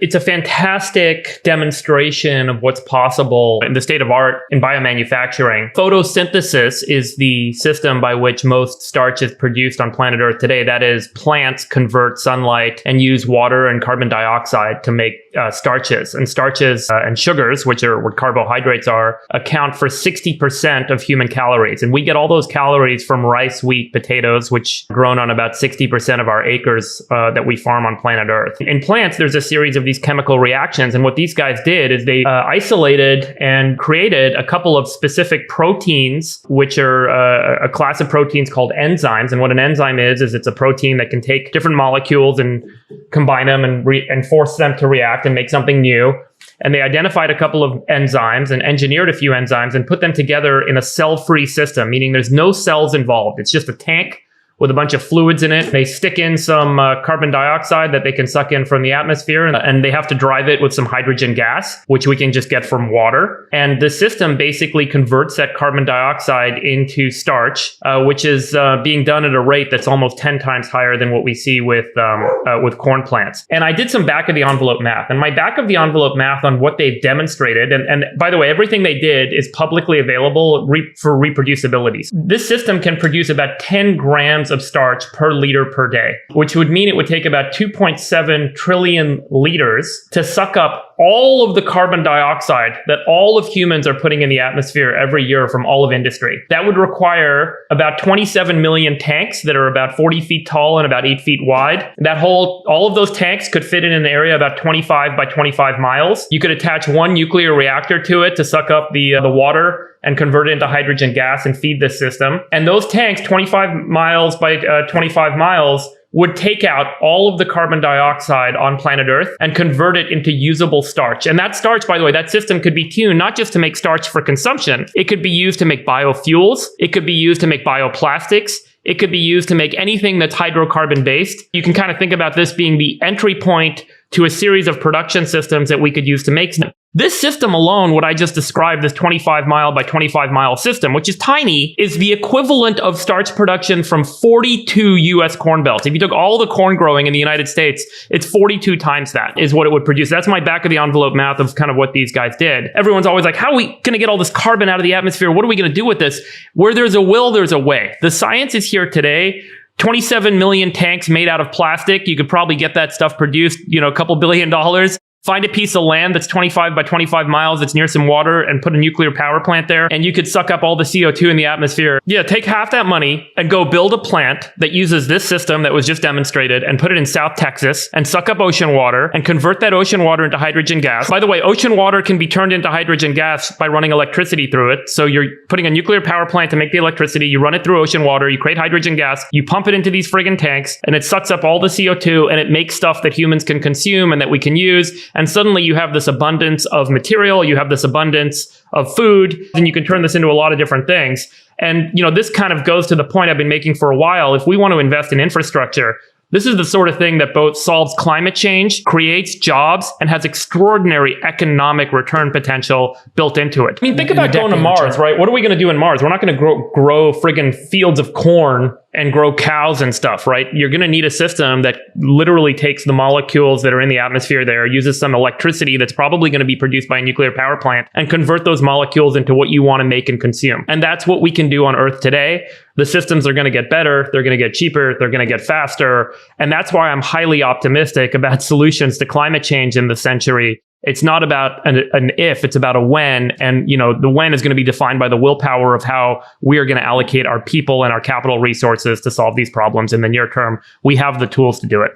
It's a fantastic demonstration of what's possible in the state of art in biomanufacturing. Photosynthesis is the system by which most starch is produced on planet Earth today. That is, plants convert sunlight and use water and carbon dioxide to make starches. And starches and sugars, which are what carbohydrates are, account for 60% of human calories. And we get all those calories from rice, wheat, potatoes, which are grown on about 60% of our acres that we farm on planet Earth. In plants, there's a series of these chemical reactions. And what these guys did is they isolated and created a couple of specific proteins, which are a class of proteins called enzymes. And what an enzyme is it's a protein that can take different molecules and combine them and force them to react and make something new. And they identified a couple of enzymes and engineered a few enzymes and put them together in a cell-free system, meaning there's no cells involved. It's just a tank with a bunch of fluids in it. They stick in some carbon dioxide that they can suck in from the atmosphere, and they have to drive it with some hydrogen gas, which we can just get from water. And the system basically converts that carbon dioxide into starch, which is being done at a rate that's almost 10 times higher than what we see with corn plants. And I did some back of the envelope math, and my back of the envelope math on what they've demonstrated, and by the way, everything they did is publicly available for reproducibility. This system can produce about 10 grams of starch per liter per day, which would mean it would take about 2.7 trillion liters to suck up all of the carbon dioxide that all of humans are putting in the atmosphere every year from all of industry. That would require about 27 million tanks that are about 40 feet tall and about 8 feet wide. All of those tanks could fit in an area about 25 by 25 miles. You could attach one nuclear reactor to it to suck up the water and convert it into hydrogen gas and feed this system. And those tanks, 25 miles by 25 miles, would take out all of the carbon dioxide on planet Earth and convert it into usable starch. And that starch, by the way, that system could be tuned not just to make starch for consumption. It could be used to make biofuels. It could be used to make bioplastics. It could be used to make anything that's hydrocarbon based. You can kind of think about this being the entry point to a series of production systems that we could use to make. This system alone, what I just described, this 25 mile by 25 mile system, which is tiny, is the equivalent of starch production from 42 US corn belts. If you took all the corn growing in the United States, it's 42 times that is what it would produce. That's my back of the envelope math of kind of what these guys did. Everyone's always like, how are we going to get all this carbon out of the atmosphere? What are we going to do with this? Where there's a will, there's a way. The science is here today. 27 million tanks made out of plastic. You could probably get that stuff produced, a couple $1 billion. Find a piece of land that's 25 by 25 miles that's near some water and put a nuclear power plant there, and you could suck up all the CO2 in the atmosphere. Yeah, take half that money and go build a plant that uses this system that was just demonstrated and put it in South Texas and suck up ocean water and convert that ocean water into hydrogen gas. By the way, ocean water can be turned into hydrogen gas by running electricity through it. So you're putting a nuclear power plant to make the electricity, you run it through ocean water, you create hydrogen gas, you pump it into these friggin' tanks, and it sucks up all the CO2 and it makes stuff that humans can consume and that we can use. And suddenly you have this abundance of material, you have this abundance of food, and you can turn this into a lot of different things. And, this kind of goes to the point I've been making for a while. If we want to invest in infrastructure, this is the sort of thing that both solves climate change, creates jobs, and has extraordinary economic return potential built into it. I mean, think about going to Mars, right? What are we going to do in Mars? We're not going to grow friggin' fields of corn and grow cows and stuff, right? You're going to need a system that literally takes the molecules that are in the atmosphere there, uses some electricity that's probably going to be produced by a nuclear power plant, and convert those molecules into what you want to make and consume. And that's what we can do on Earth today. The systems are going to get better, they're going to get cheaper, they're going to get faster. And that's why I'm highly optimistic about solutions to climate change in this century. It's not about an if, it's about a when. And, the when is going to be defined by the willpower of how we are going to allocate our people and our capital resources to solve these problems in the near term. We have the tools to do it.